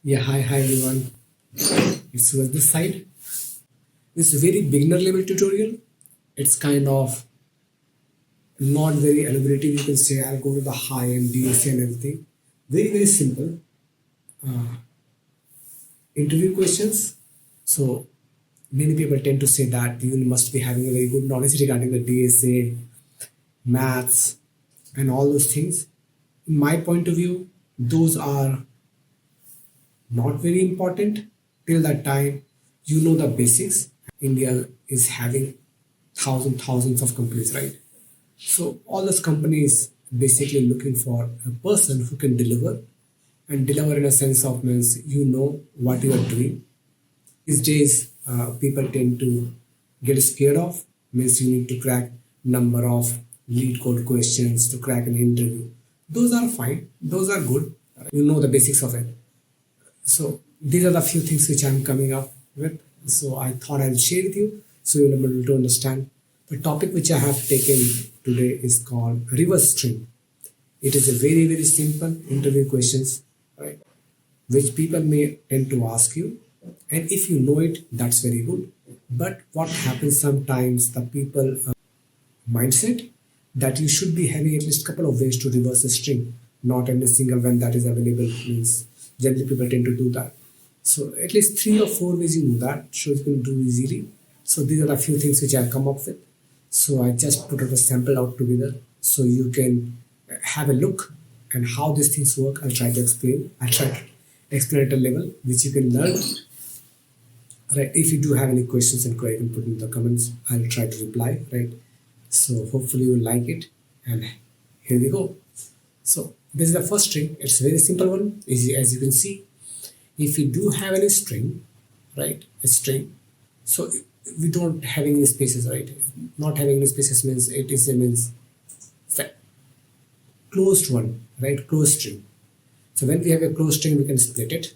Yeah, hi everyone. It's Suraj this side. This is a very beginner level tutorial. It's kind of not very elaborative. You can say I'll go to the high end DSA and everything. Very simple. Interview questions. So many people tend to say that you must be having a very good knowledge regarding the DSA, maths, and all those things. In my point of view, those are not very important till that time you know the basics. India is having thousands of companies, right? So all those companies basically looking for a person who can deliver, and deliver in a sense of means you know what you are doing. These days, people tend to get scared of means you need to crack number of lead code questions to crack an interview. Those are fine. Those are good. You know the basics of it. So these are the few things which I'm coming up with. So I thought I'll share with you so you'll be able to understand. The topic which I have taken today is called reverse string. It is a very simple interview questions, right? Which people may tend to ask you, and if you know it, that's very good. But what happens sometimes, the people mindset that you should be having at least couple of ways to reverse a string, not any single one that is available. Means generally people tend to do that. So at least 3 or 4 ways you know that, so you can do easily. So these are a few things which I've come up with. So I just put out a sample out together so you can have a look and how these things work. I'll try to explain. I'll try to explain at a level which you can learn. Right. If you do have any questions and query, you can put in the comments. I'll try to reply. Right. So hopefully you will like it. And here we go. So this is the first string. It's a very simple one. As you can see, if you do have any string, right, a string, so we don't have any spaces, right? Not having any spaces means it is a means closed one, right? Closed string. So when we have a closed string, we can split it,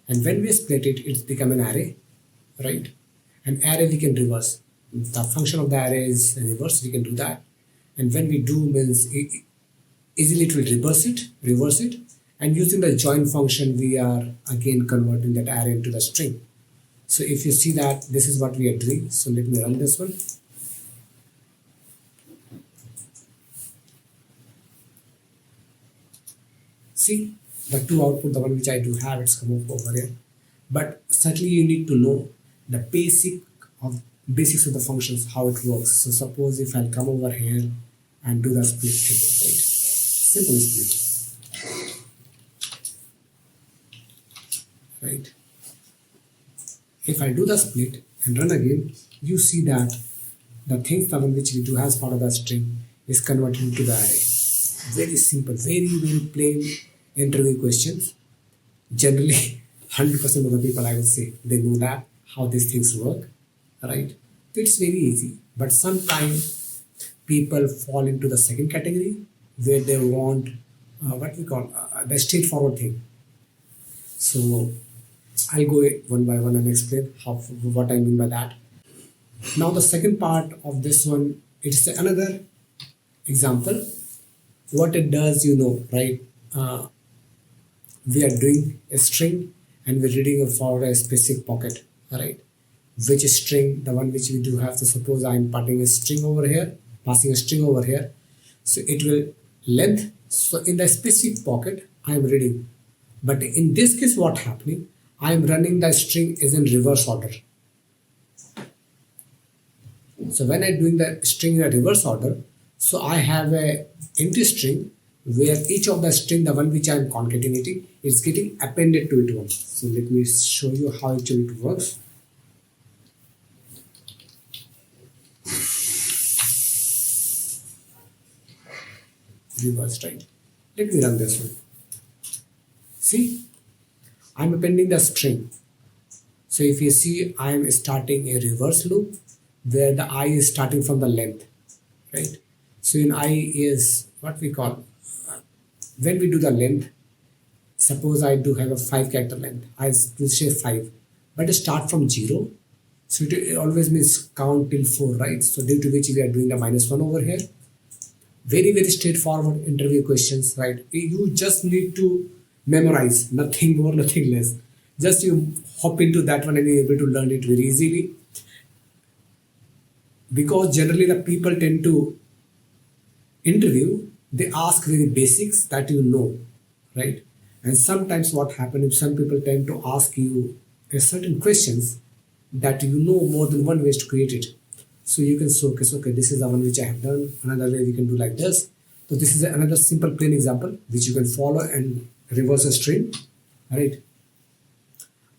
and when we split it, it's become an array, right? An array we can reverse. The function of the array is reverse. We can do that, and when we do means easily it will reverse it, and using the join function, we are again converting that array into the string. So if you see that this is what we are doing, so let me run this one. See the two output, the one which I do have, it's come up over here. But certainly you need to know the basics of the functions, how it works. So suppose if I'll come over here and do the split table, right? Simple split, right? If I do the split and run again, you see that the things the one which we do as part of the string is converted into the array. Very simple, very plain interview questions. Generally, 100% of the people, I would say, they know that how these things work, right? It's very easy. But sometimes people fall into the second category where they want what we call the straightforward thing. So I'll go one by one and explain what I mean by that. Now the second part of this one, it's another example. What it does, you know, right? We are doing a string and we're reading for a specific pocket, right? Which string, the one which we do have. So suppose I'm passing a string over here. So it will length. So in the specific pocket, I am reading. But in this case, what happening? I am running the string is in reverse order. So when I'm doing the string in a reverse order, so I have a empty string where each of the string, the one which I am concatenating, is getting appended to it once. So let me show you how actually it works. Reverse, right? Let me run this one. See, I'm appending the string. So if you see, I am starting a reverse loop where the I is starting from the length, right? So in I is what we call, when we do the length, suppose I do have a 5 character length, I will say 5, but it start from 0. So it always means count till 4, right? So due to which we are doing the -1 over here. Very straightforward interview questions, right? You just need to memorize, nothing more, nothing less. Just you hop into that one and you're able to learn it very easily. Because generally the people tend to interview, they ask very basics that you know, right? And sometimes what happens, if some people tend to ask you a certain questions that you know more than one ways to create it. So you can showcase, okay, this is the one which I have done, another way we can do like this. So this is another simple plain example which you can follow and reverse a string, right?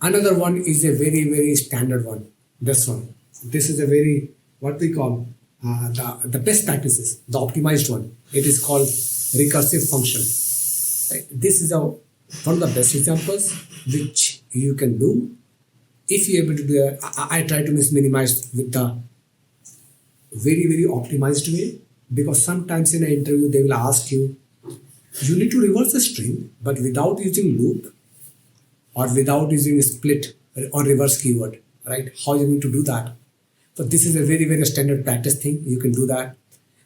Another one is a very standard one, this one. This is a very, what we call the best practices, the optimized one. It is called recursive function. Right? This is one of the best examples which you can do. If you're able to do it, I try to minimize with the very optimized way, because sometimes in an interview they will ask you, you need to reverse a string but without using loop or without using a split or reverse keyword, right? How are you going to do that? So this is a very standard practice thing. You can do that.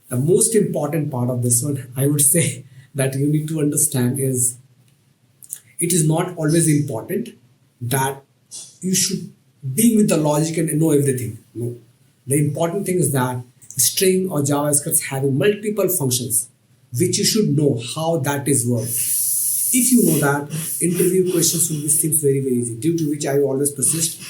The most important part of this one, I would say, that you need to understand is it is not always important that you should be with the logic and know everything. No. The important thing is that string or JavaScript having multiple functions which you should know how that is worked. If you know that, interview questions will be seems very easy, due to which I always persist.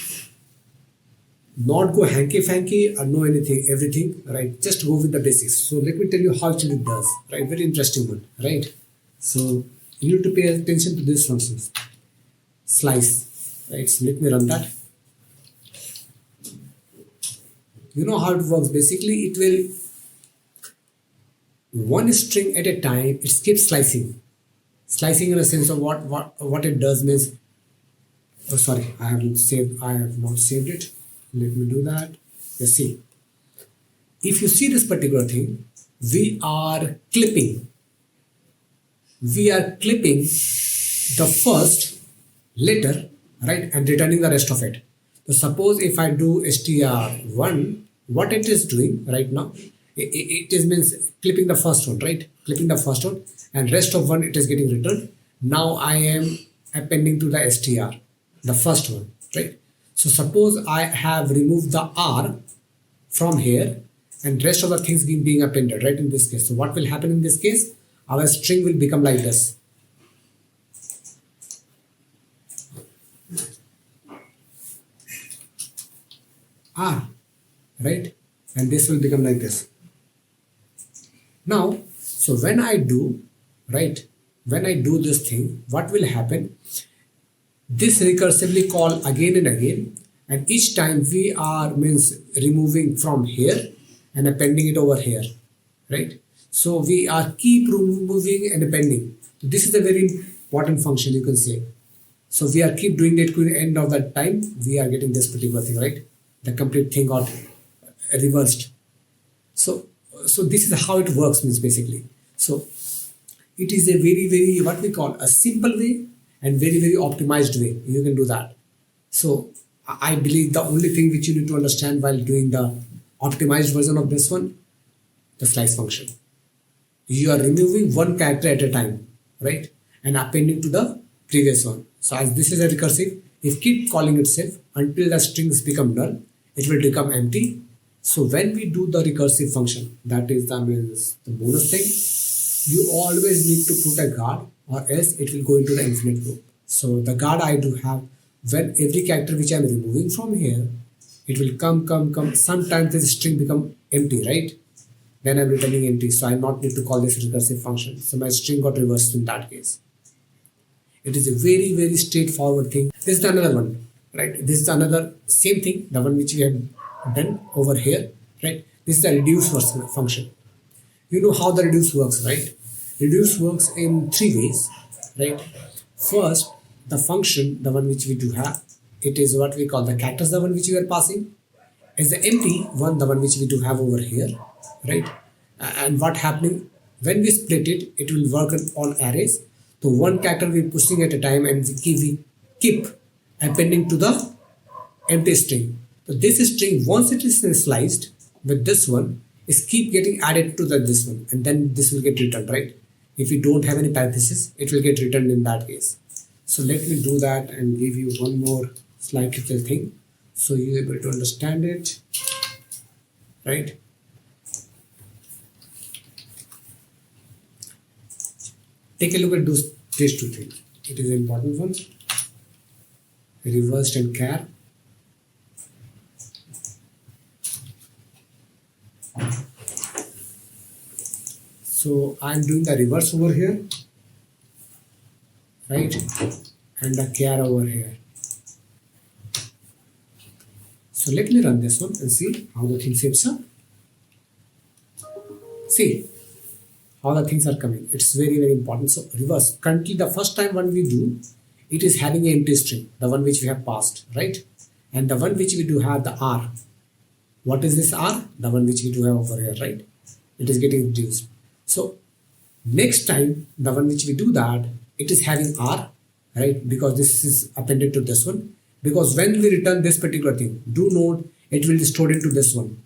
Not go hanky-fanky or know everything, right? Just go with the basics. So let me tell you how actually it does, right? Very interesting one, right? So you need to pay attention to these functions. Slice, right? So let me run that. You know how it works. Basically, it will one string at a time. It keeps slicing. Slicing in a sense of what it does means. Oh, sorry, I have not saved it. Let me do that. You see, if you see this particular thing, we are clipping the first letter, right, and returning the rest of it. So suppose if I do str1, what it is doing right now, it is means clipping the first one, right? Clipping the first one, and rest of one it is getting returned. Now I am appending to the str, the first one, right? So suppose I have removed the r from here and rest of the things being appended, right, in this case. So what will happen in this case? Our string will become like this. R, right? And this will become like this. Now, so when I do, right, when I do this thing, what will happen? This recursively call again and again, and each time we are removing from here and appending it over here, right? So we are keep removing and appending. So this is a very important function, you can say. So we are keep doing it to the end of that time, we are getting this particular thing, right? The complete thing got reversed. So this is how it works, basically. So it is a very what we call a simple way and very optimized way. You can do that. So I believe the only thing which you need to understand while doing the optimized version of this one, the slice function. You are removing one character at a time, right, and appending to the previous one. So as this is a recursive, if keep calling itself until the strings become null, it will become empty. So when we do the recursive function, that is the bonus thing, you always need to put a guard, or else it will go into the infinite loop. So the guard I do have, when every character which I am removing from here, it will come. Sometimes this string become empty, right? Then I'm returning empty, so I not need to call this recursive function. So my string got reversed in that case. It is a very straightforward thing. This is another one, right? This is another same thing, the one which we have done over here, right? This is the reduce function. You know how the reduce works, right? Reduce works in three ways, right? First, the function, the one which we do have, it is what we call the characters, the one which we are passing, is the empty one, the one which we do have over here, right? And what happening when we split it, it will work on arrays. So one character we're pushing at a time, and we keep appending to the empty string. So this string, once it is sliced with this one, is keep getting added to this one, and then this will get returned, right? If you don't have any parenthesis, it will get returned in that case. So let me do that and give you one more slight little thing so you're able to understand it, right? Take a look at these two things. It is an important one. Reversed and char. So I'm doing the reverse over here, right? And the char over here. So let me run this one and see how the thing shapes up. See how the things are coming. It's very, very important. So reverse. Currently, the first time when we do, it is having an empty string, the one which we have passed, right? And the one which we do have the R. What is this R? The one which we do have over here, right? It is getting reduced. So next time, the one which we do that, it is having R, right? Because this is appended to this one. Because when we return this particular thing, do note it will be stored into this one.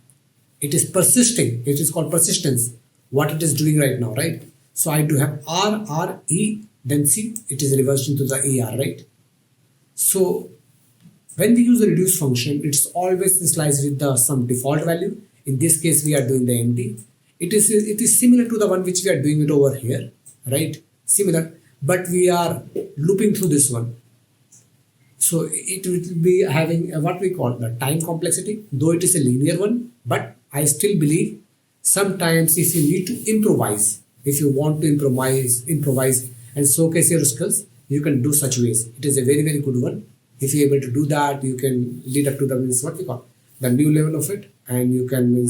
It is persisting. It is called persistence. What it is doing right now, right? So I do have R, R, E, then see it is reversed into the ER, right? So when we use the reduce function, it's always initialized with some default value. In this case, we are doing the empty. It is similar to the one which we are doing it over here, right? Similar, but we are looping through this one. So it will be having what we call the time complexity, though it is a linear one, but I still believe sometimes if you need to improvise, if you want to improvise and showcase your skills, you can do such ways. It is a very, very good one. If you're able to do that, you can lead up to the what we call the new level of it, and you can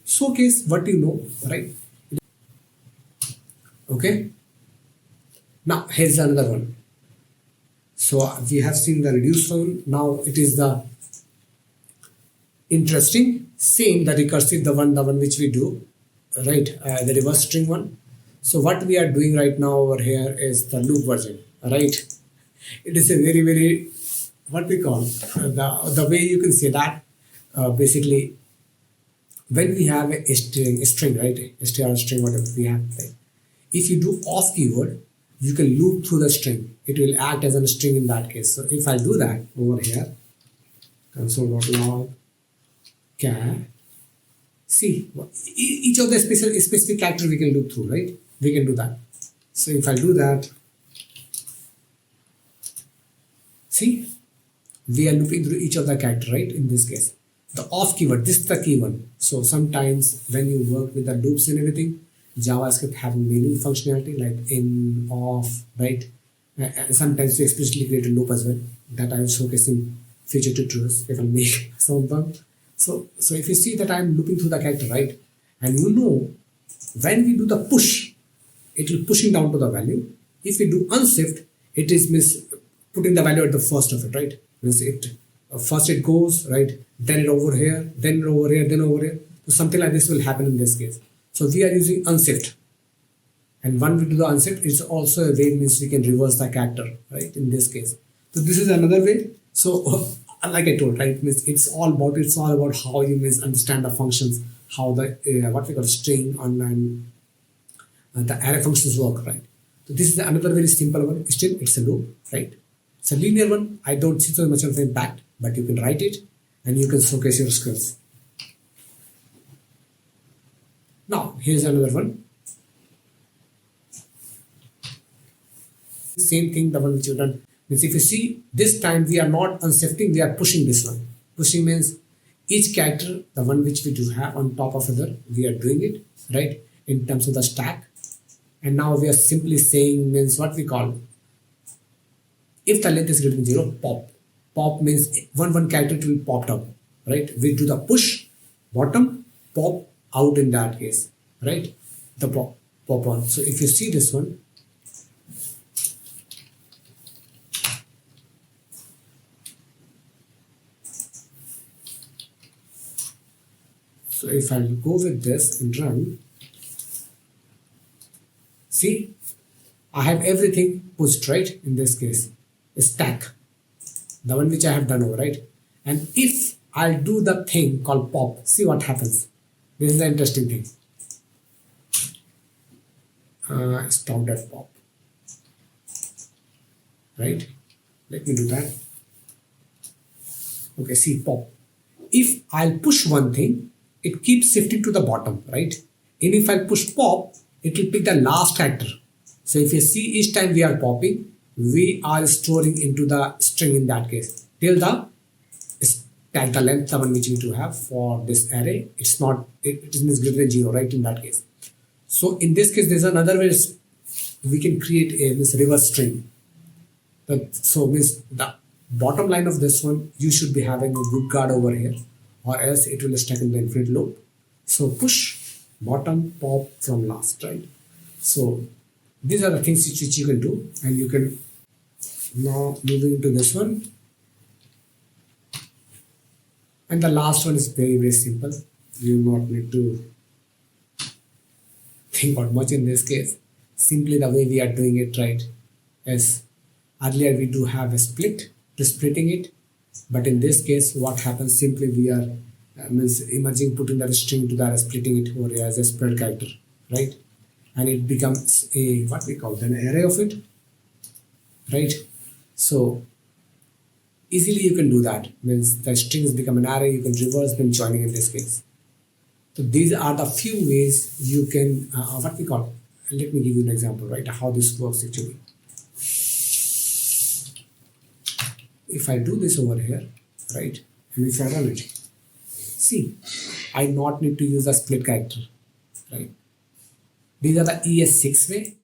showcase what you know, right? Okay. Now here's another one. So we have seen the reduce one. Now it is the interesting, same the recursive, the one which we do, right? The reverse string one. So what we are doing right now over here is the loop version, right? It is a very, very what we call the way you can say that basically when we have a string, right? Str string, whatever we have, right? If you do off keyword, you can loop through the string. It will act as a string in that case. So if I do that over here, console.log char, see each of the specific character we can loop through, right? We can do that. So if I do that, see we are looping through each of the character, right? In this case, the off keyword, this is the key one. So sometimes when you work with the loops and everything, JavaScript having many functionality like in, off, right? And sometimes we explicitly create a loop as well that I will showcase in future tutorials if I make some of them. So if you see that I'm looping through the character, right? And you know, when we do the push, it will pushing down to the value. If we do unshift, it is putting the value at the first of it, right? Means it first it goes, right? Then it over here, then it over here, then over here. So something like this will happen in this case. So we are using unshift. And when we do the unshift, it's also a way means we can reverse the character, right? In this case. So this is another way. So like I told, right? Means it's all about how you understand the functions, how the what we call string and the array functions work, right? So this is another very simple one. Still, it's a loop, right? It's a linear one. I don't see so much of impact, but you can write it and you can showcase your skills. Now, here's another one. Same thing, the one which you've done. Means if you see, this time we are not unshifting, we are pushing this one. Pushing means each character, the one which we do have on top of other, we are doing it, right? In terms of the stack. And now we are simply saying means what we call, if the length is greater than 0, pop. Pop means one character will pop up, right? We do the push, bottom, pop, out in that case, right? The pop on. So if you see this one, so if I go with this and run, see, I have everything pushed, right? In this case, a stack, the one which I have done over, right? And if I'll do the thing called pop, see what happens. This is the interesting thing. stock.pop, right? Let me do that. Okay, see pop. If I'll push one thing, it keeps shifting to the bottom, right? And if I push pop, it will pick the last character. So if you see each time we are popping, we are storing into the string in that case till the tag the length the one which we need to have for this array. It's not it is greater than 0, right? In that case. So in this case, there's another way we can create a this reverse string. So means the bottom line of this one, you should be having a good guard over here, or else it will stack in the infinite loop. So push bottom pop from last, right? So these are the things which you can do, and you can now moving into this one. And the last one is very simple. You do not need to think about much in this case. Simply the way we are doing it, right? As earlier we do have a split to splitting it, but in this case what happens, simply we are means imaging putting that string to that, splitting it over here as a spread character, right? And it becomes a what we call an array of it, right? So easily you can do that. Means the strings become an array, you can reverse them joining in this case. So these are the few ways you can what we call. Let me give you an example, right? How this works actually. If I do this over here, right, and if I run it, see, I not need to use a split character, right? These are the ES6 way.